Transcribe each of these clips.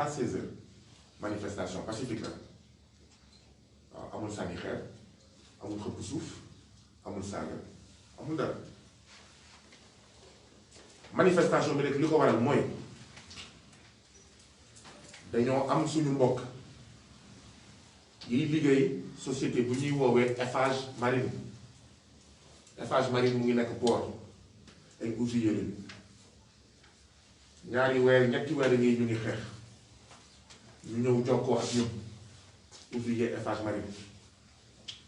à 16h manifestation pacifique la waaw amul sànni xeer amul xëpp suuf amul saaga amul dara manifestation bi rek li ko waral mooy dañoo am suñu mbokk yiy liggéey société bu ñuy woowee Eiffage Marine Eiffage Marine mu ngi nekk port ay ouvrier lañu ñaari weer ñetti weer ngi ñu ngi xeex ñu ñëw jokkoo ak ñun ouvrier Eiffage Marine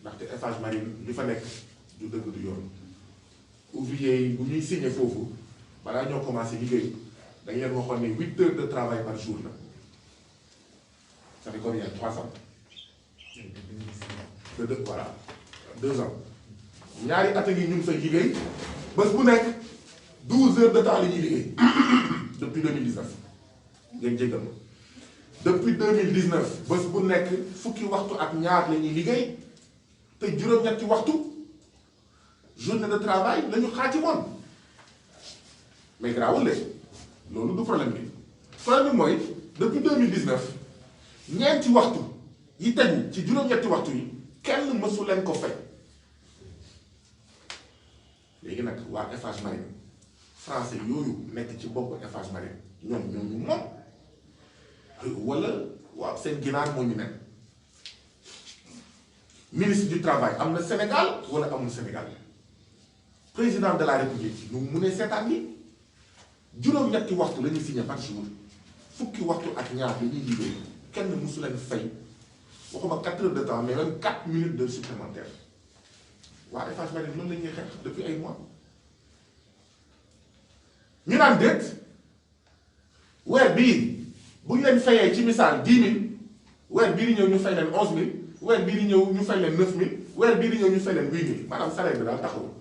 ndaxte Eiffage Marine li fa nekk du dëgg du yoon ouvrier yi bu ñuy signé foofu balaa ñoo commencé liggéey dañ leen waxoon ne 8 heures de travail par jour la ça fait combien 300 de deux voilà 2 ans ñaari at a ngi ñu ngi fay liggéey bés bu nekk 12 heures de temps la ñuy liggéey depuis 2019 ngeen jéggal ma depuis 2019 bés bu nekk fukki waxtu ak ñaar la ñuy liggéey te juróom-ñetti waxtu journée de travail la ñu xaati woon mais garaawul de loolu du problème bi problème bi mooy depuis 2019 ñeenti waxtu yi tegu ci juróom-ñetti waxtu yi kenn mësu leen ko fay léegi nag waa Eiffage Marine français yooyu nekk ci bopp Eiffage Marine ñoom ñu moom wala waaw seen ginaar moo ñu nekk ministre du travail am na Sénégal wala amul Sénégal président de la république ñu mu ne seetaan ni juróom-ñetti waxtu la ñuy signé par jour fukki waxtu ak ñaar la ñuy liggéey kenn mësu leen fay waxuma 4 heures de temps mais même 4 minutes de supplémentaire waa Eiffage Marine noonu la ñuy xeex depuis ay mois ñu naan déet weer bii bu ñu leen fayee ci misaal 10 000 weer bii di ñëw ñu fay leen 11 000 weer bii di ñëw ñu fay leen 9 000 weer bii di ñëw ñu fay leen 8 000 maanaam salaire bi daal taxawul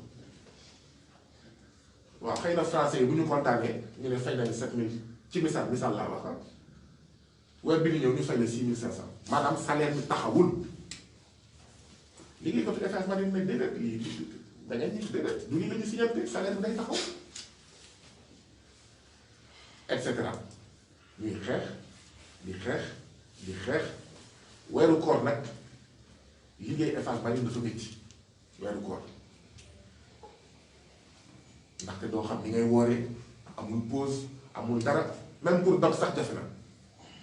waaw xëy na français yi bu ñu kontaanee ñu ne fay nañu 7 000 ci misaal laa wax weer bii di ñëw ñu fay leen 6 500 maanaam salaire bi taxawul liggéey ko fi Eiffage Marine nag déedéet lii da ngeen ñu déedéet du lii la ñu signante salaire bi day taxaw et cetera ñuy xeex di xeex weeru koor nag liggéey Eiffage Marine dafa métti weeru koor ndaxte doo xam ni ngay wooree amul pause amul dara même pour dog sax jafe na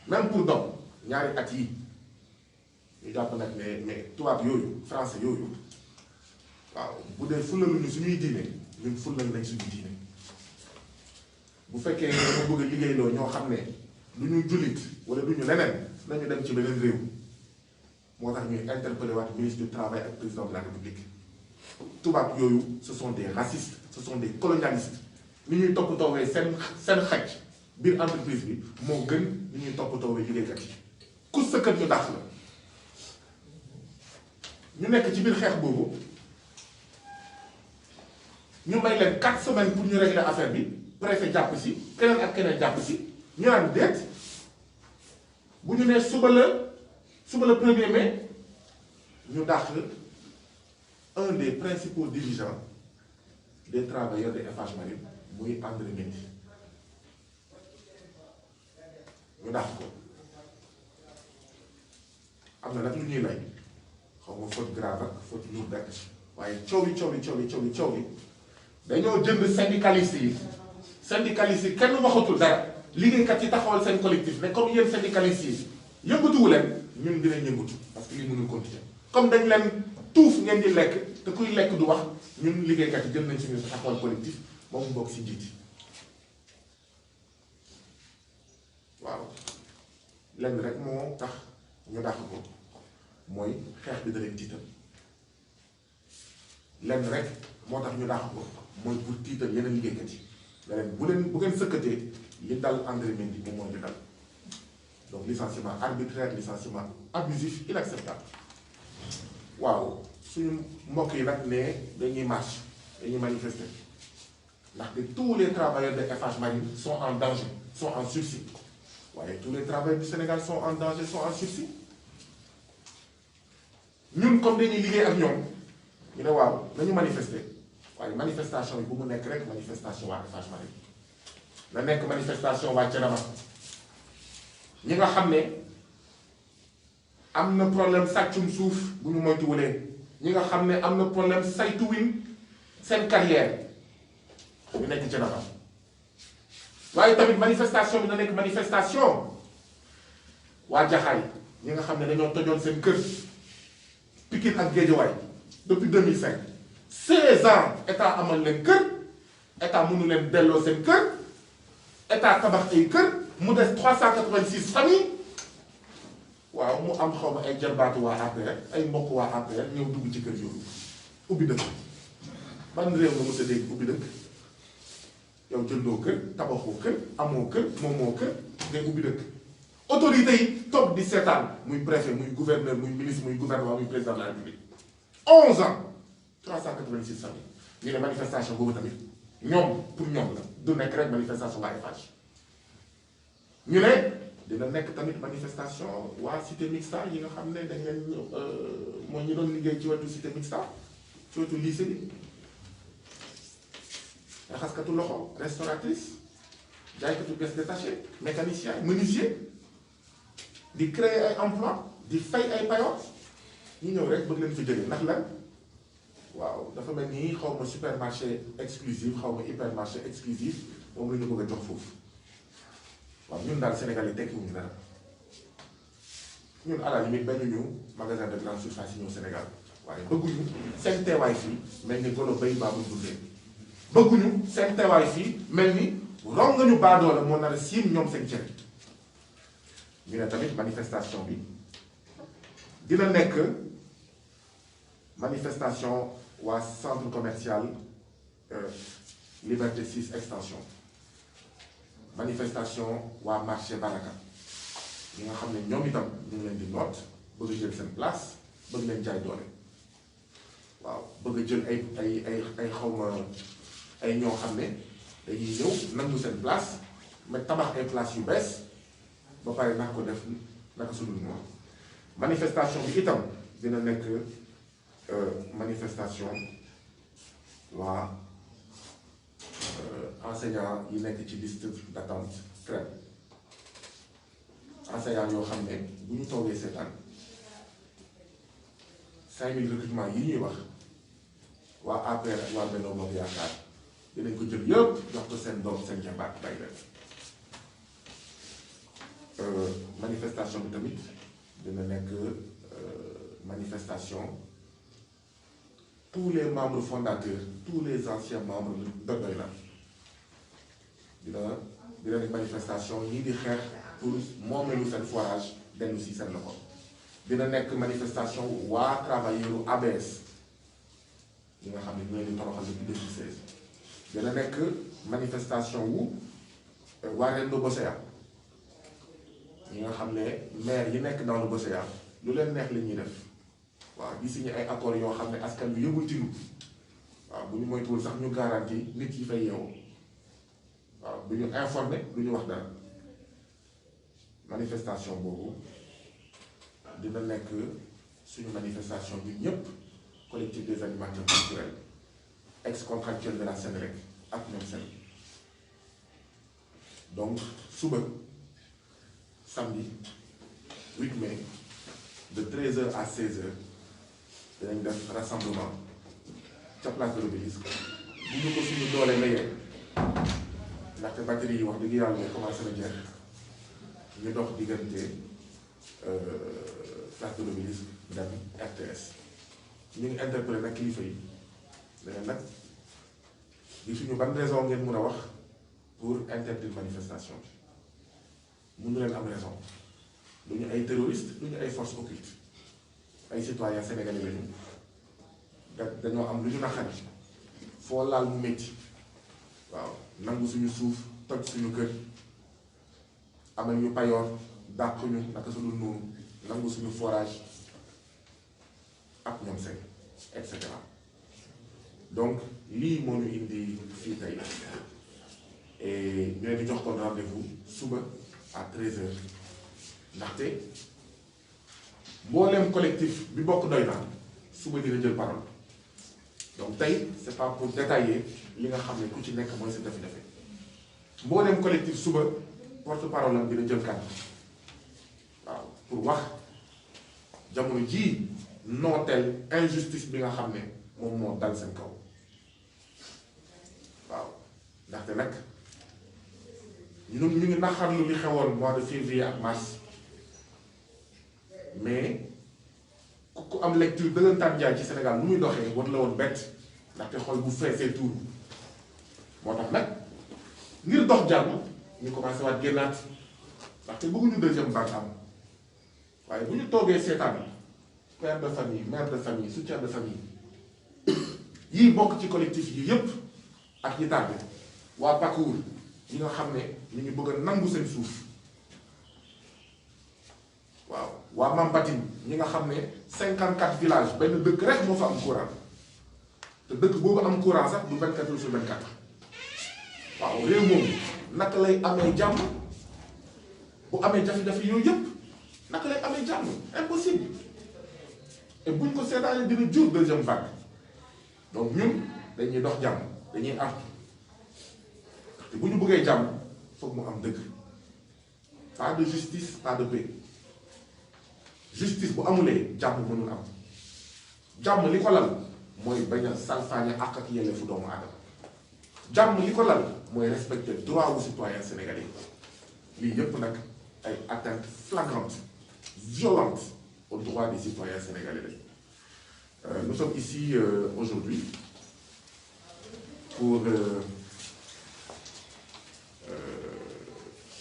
même pour dog ñaari at yi ñu jàpp nag mais tubaab yooyu français yooyu waaw bu dee fullaluñu suñuy diine ñun fullal nañ suñu diine bu fekkee dama bëgg a liggéeyloo ñoo xam ne du ñu jullit wala du ñu leneen nañu dem ci beneen réew moo tax ñuy interpellé waat ministre du travail ak président de la république tubaab yooyu ce sont des racistes ce sont des colonialistes ni ñuy toppatoowee seen xaj biir entreprise bi moo gën ni ñuy toppatoowee liggéeykat yi ku sëkkat ñu dàq la ñu nekk ci biir xeex boobu ñu may leen 4 semaines pour ñu régler affaire bi préfet jàpp si keneen ak keneen jàpp si ñu naan déet bu ñu nee suba la 1er mai ñu dàq un des principaux dirigeants des travailleurs de Eiffage Marine muy André Mendy ñu dàq ko am na nag lu ñuy lay xaw ma faute grave ak faute lourde ak waaye coow li dañoo jënd syndicalistes yi kenn waxatul dara liggéeykat yi taxawal seen collectif mais comme yéen syndicalistes yi yëngatuwu leen ñun dinañ yëngatu parce que lii mënul continuer comme dañ leen tuuf ngeen di lekk te kuy lekk du wax ñun liggéeykat yi jël nañ suñu taxawal collectif ba mu bokk si njiit yi waaw lenn rek moo tax ñu dàq ko mooy xeex bi da leen tiital lenn rek moo tax ñu dàq ko mooy pour tiital yeneen liggéeykat yi leneen bu ngeen sëkkatee li dal André Mendy moom moo ñu dal donc licenciement arbitraire licenciement abusif inacceptable waaw suñu mbokk yi nag ne dañuy marche dañuy manifester ndaxte tous les travailleurs de Eiffage Marine sont en danger sont en sursis waaye tous les travailleurs du Sénégal sont en danger sont en sursis ñun comme dañuy liggéey ak ñoom ñu ne waaw nañu manifester waaye manifestation yi bu mu nekk rek manifestation waa Eiffage Marine na nekk manifestation waa Thiénaba ñi nga xam ne am na problème sàccum suuf bu ñu moytuwulee ñi nga xam ne am na problème saytuwin seen carrière ñu nekk ci naka waaye tamit manifestation bi na nekk manifestation waa Jaxaay ñi nga xam ne dañoo tojoon seen kër Pikine ak Guédiawaye depuis 2005 16 ans état amal leen kër état mënu leen delloo seen kër état tabax ay kër mu des 386 familles waaw mu am xaw ma ay jarbaatu waa APR ay mbokk waa APR ñëw dugg ci kër yooyu ubbi dëkk ban réew nga mës a dégg ubbi dëkk yow jëndoo kër tabaxoo kër amoo kër moomoo kër ngay ubbi dëkk autorités yi toog di seetaan muy préfet muy gouverneur muy ministre muy gouvernement muy président de la République 11 ans 386 familles ñu ne manifestation boobu tamit ñoom pour ñoom la du nekk rek manifestation waa Eiffage ñu ne dina nekk tamit manifestation waa cité mixta yi nga xam ne dañ leen mooy ñu doon liggéey ci wetu cité mixta ci wetu lycée bi raxaskatu loxo restauratrice jaaykatu pièces détachées mécanicien menuisier di créer ay emploi di fay ay payoor ñu ñëw rek bëgg leen fi jëlee ndax lan waaw dafa mel ni xaw ma supermarché exclusif xaw ma hypermarché exclusif moom la ñu bëgg a jox foofu waaw ñun daal Sénégal yi tekkiwuñu dara ñun à la limite bañu ñu magasin de grande surface yi ñëw Sénégal waaye bëgguñu seen teewaay fii mel ni golo bay baabu dundee bëgguñu seen teewaay fii mel ni ron nga ñu baadoola moo nar a siim ñoom seen cër ñu ne tamit manifestation bi dina nekk manifestation waa centre commercial Liberté 6 extension manifestation waa marché Baraka ñi nga xam ne ñoom itam ñu ngi leen di noot bëgg a jël seen place bëgg leen jaay doole waaw bëgg a jël ay xawma ay ñoo xam ne dañuy ñëw nangu seen place mais tabax ay place yu bees ba pare naka ko def naka su dul moom manifestation bi itam dina nekk manifestation waa enseignants yi nekk ci liste d'attente CREM enseignants yoo xam ne bu ñu toogee seetaan 5000 recrutements yi ñuy wax waa APR ak waa Benno Bokk Yaakaar dinañ ko jël yëpp jox ko seen doom seen jabaat bay leen manifestation bi tamit dina nekk manifestation tous les membres fondateurs tous les anciens membres de Doyna dina nekk manifestation ñii di xeex pour moomeelu seen forage dellu si seen loxo dina nekk manifestation waa travailleur ABS ñi nga xam ne ñu leen di toroxal depuis 2016 dina nekk manifestation wu waa Rendo Bosea ñi nga xam ne maire yi nekk dans le Bosea lu leen neex li ñuy def waaw di signé ay accords yoo xam ne askan bi yëgul tinu waaw bu ñu moytuwul sax ñu garantie nit yi fay yeewoo waaw du ñu informé du ñu wax dara manifestation boobu dina nekk suñu manifestation ñun ñëpp collectif des animateurs culturels ex-contractuels de la Senelec ak ñoom seen donc suba samedi 8 mai de 13h à 16h dinañ def rassemblement ca place de l'Obélisque bu ñu ko suñu doole mayee ndaxte batterie yi wax dëgg yàlla mooy commencé na jeex ñu dox diggante place de l'Obélisque dem RTS ñu ngi interpellé nag kilifa yi leneen nag gisuñu ban raison ngeen mun a wax pour interdire manifestation bi mënu leen am raison du ñu ay terroristes du ñu ay forces occultes ay citoyens sénégalais lañu dañoo am lu ñu naqari foo laal mu métti waaw nangu suñu suuf toj suñu kër amal ñu payoor dàq ñu naka su dul noonu nangu suñu forage ak ñoom seen et cetera donc lii moo ñu indi fii tey et ñu leen di jox kon rendez-vous suba à 13h ndaxte mbooleem collectif bi bokk Doyna suba dina jël parole donc tey c'est pas pour détailler li nga xam ne ku ci nekk mooy sa jafe-jafe mbooleem collectif suba porte-parole am dina jël kàddu pour wax jamono jii nooteel injustice bi nga xam ne moom moo dal seen kaw waaw ndaxte nag ñun ñu ngi naxarlu li xewoon mois de février ak mars mais ku am lecture dëggantaan jaay ci Sénégal nu muy doxee war la woon bett ndaxte xol bu feesee tuur moo tax nag ngir dox jàmm ñu commencé waat génnaat ndaxte bëgguñu deuxième vague am waaye bu ñu toogee seetaan père de famille mère de famille soutien de famille yii bokk ci collectif yi yépp ak ñi tardé waa Pakour ñi nga xam ne ñu ngi bëgg a nangu seen suuf waaw waa Mampatine ñi nga xam ne 54 villages benn dëkk rek moo fa am courant te dëkk boobu am courant sax du 24 heures sur 24 waaw réew moom naka lay amee jàmm bu amee jafe-jafe yooyu yëpp naka lay amee jàmm impossible et buñ ko seetaanee dina jur deuxième vague donc ñun dañuy dox jàmm dañuy artu te bu ñu bëggee jàmm foog mu am dëgg pas de justice pas de paix justice bu amulee jàmm mënul am jàmm li ko lal mooy bañ a salfaañe àq ak yelleefu doomu aadama jàmm li ko lal mooy respecter droit wu citoyen sénégalais lii yépp nag ay atteintes flagrantes violentes aux droits des citoyens sénégalais. Nous sommes ici aujourd'hui pour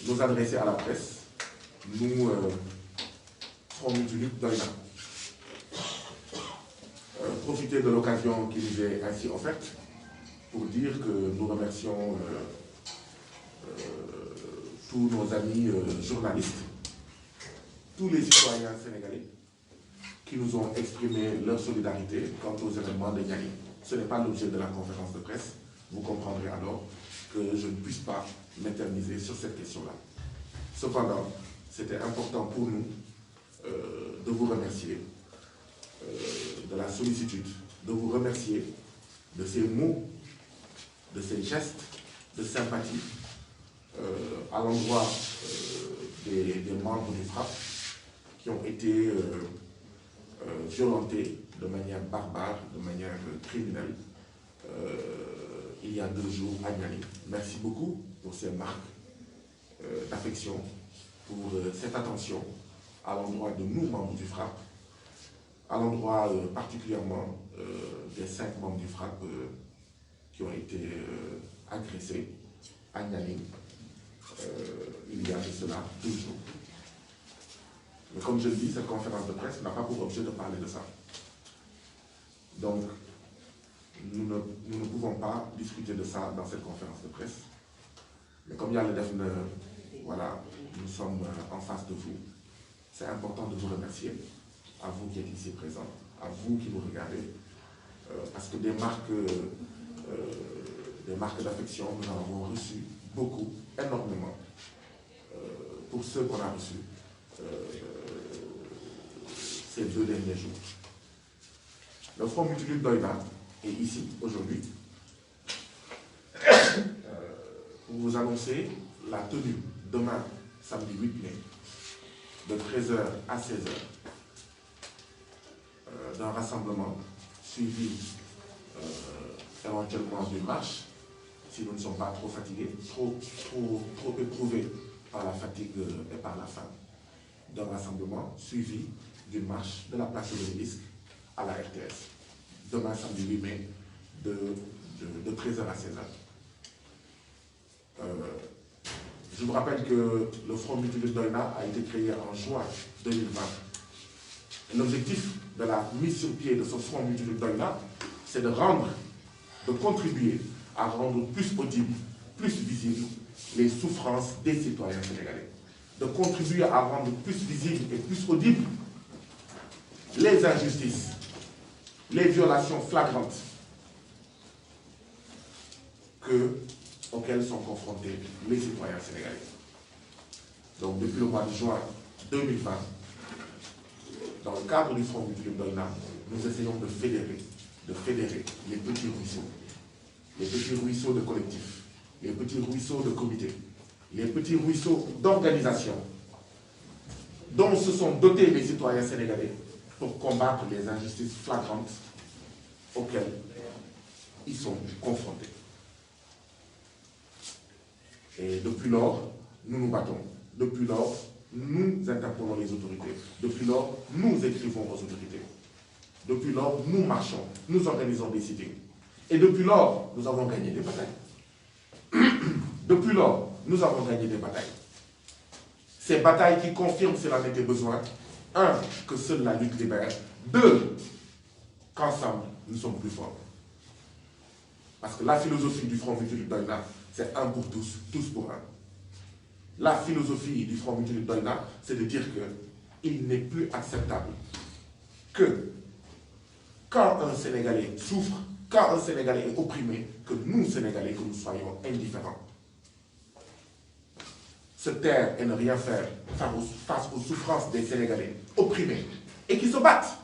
nous adresser à la presse. Nous, Front Multilutte Doïna, profiter de l'occasion qui nous est ainsi offerte pour dire que nous remercions tous nos amis journalistes, tous les citoyens sénégalais qui nous ont exprimé leur solidarité quant aux événements de Niani. Ce n'est pas l'objet de la conférence de presse. Vous comprendrez alors que je ne puisse pas m'éterniser sur cette question-là. Cependant, c'était important pour nous de vous remercier de la sollicitude, de vous remercier de ces mots, de ces gestes de sympathie à l'endroit des membres du FRAPP qui ont été violentés de manière barbare, de manière criminelle, il y a 2 jours à Niani. Merci beaucoup pour ces marques d'affection, pour cette attention à l'endroit de nous, membres du FRAPP, à l'endroit particulièrement des 5 membres du FRAPP qui ont été agressés à Niani il y a de cela 2 jours. Mais comme je le dis, cette conférence de presse n'a pas pour objet de parler de ça. Donc, nous ne pouvons pas discuter de ça dans cette conférence de presse. Mais comme il y a le DEFNE, voilà, nous sommes en face de vous. C'est important de vous remercier, à vous qui êtes ici présents, à vous qui nous regardez, parce que des marques d'affection, nous en avons reçu beaucoup, énormément, pour ceux qu'on a reçus ces 2 derniers jours. Le Front Multilutte Doïna est ici aujourd'hui pour vous annoncer la tenue demain, samedi 8 mai, de 13h à 16h, d'un rassemblement suivi éventuellement d'une marche, si nous ne sommes pas trop fatigués, trop éprouvés par la fatigue et par la faim, d'un rassemblement suivi d'une marche de la place de l'Obélisque à la RTS. Demain, samedi 8 mai, de 13h à 16h. Je vous rappelle que le Front Multilutte Doïna a été créé en juin 2020. L'objectif de la mise sur pied de ce Front Multilutte Doïna, c'est de contribuer à rendre plus audibles, plus visibles les souffrances des citoyens sénégalais. De contribuer à rendre plus visibles et plus audibles les injustices, les violations flagrantes auxquelles sont confrontés les citoyens sénégalais. Donc depuis le mois de juin 2020, dans le cadre du Front Multilutte Doïna, nous essayons de fédérer les petits ruisseaux de collectifs, les petits ruisseaux de comités, les petits ruisseaux d'organisations dont se sont dotés les citoyens sénégalais pour combattre les injustices flagrantes auxquelles ils sont confrontés. Et depuis lors, nous nous battons. Depuis lors, nous interpellons les autorités. Depuis lors, nous écrivons aux autorités. Depuis lors, nous marchons, nous organisons des sittings. Et depuis lors, nous avons gagné des batailles. Depuis lors, nous avons gagné des batailles. Ces batailles qui confirment s'il en était besoin, un, que seule la lutte libère, deux, qu'ensemble, nous sommes plus forts. Parce que la philosophie du Front Mutuel Doïna, c'est un pour tous, tous pour un. La philosophie du Front Mutuel Doïna, c'est de dire qu'il n'est plus acceptable que quand un Sénégalais souffre, quand un Sénégalais est opprimé, que nous, Sénégalais, que nous soyons indifférents. Se taire et ne rien faire face aux souffrances des Sénégalais opprimés et qui se battent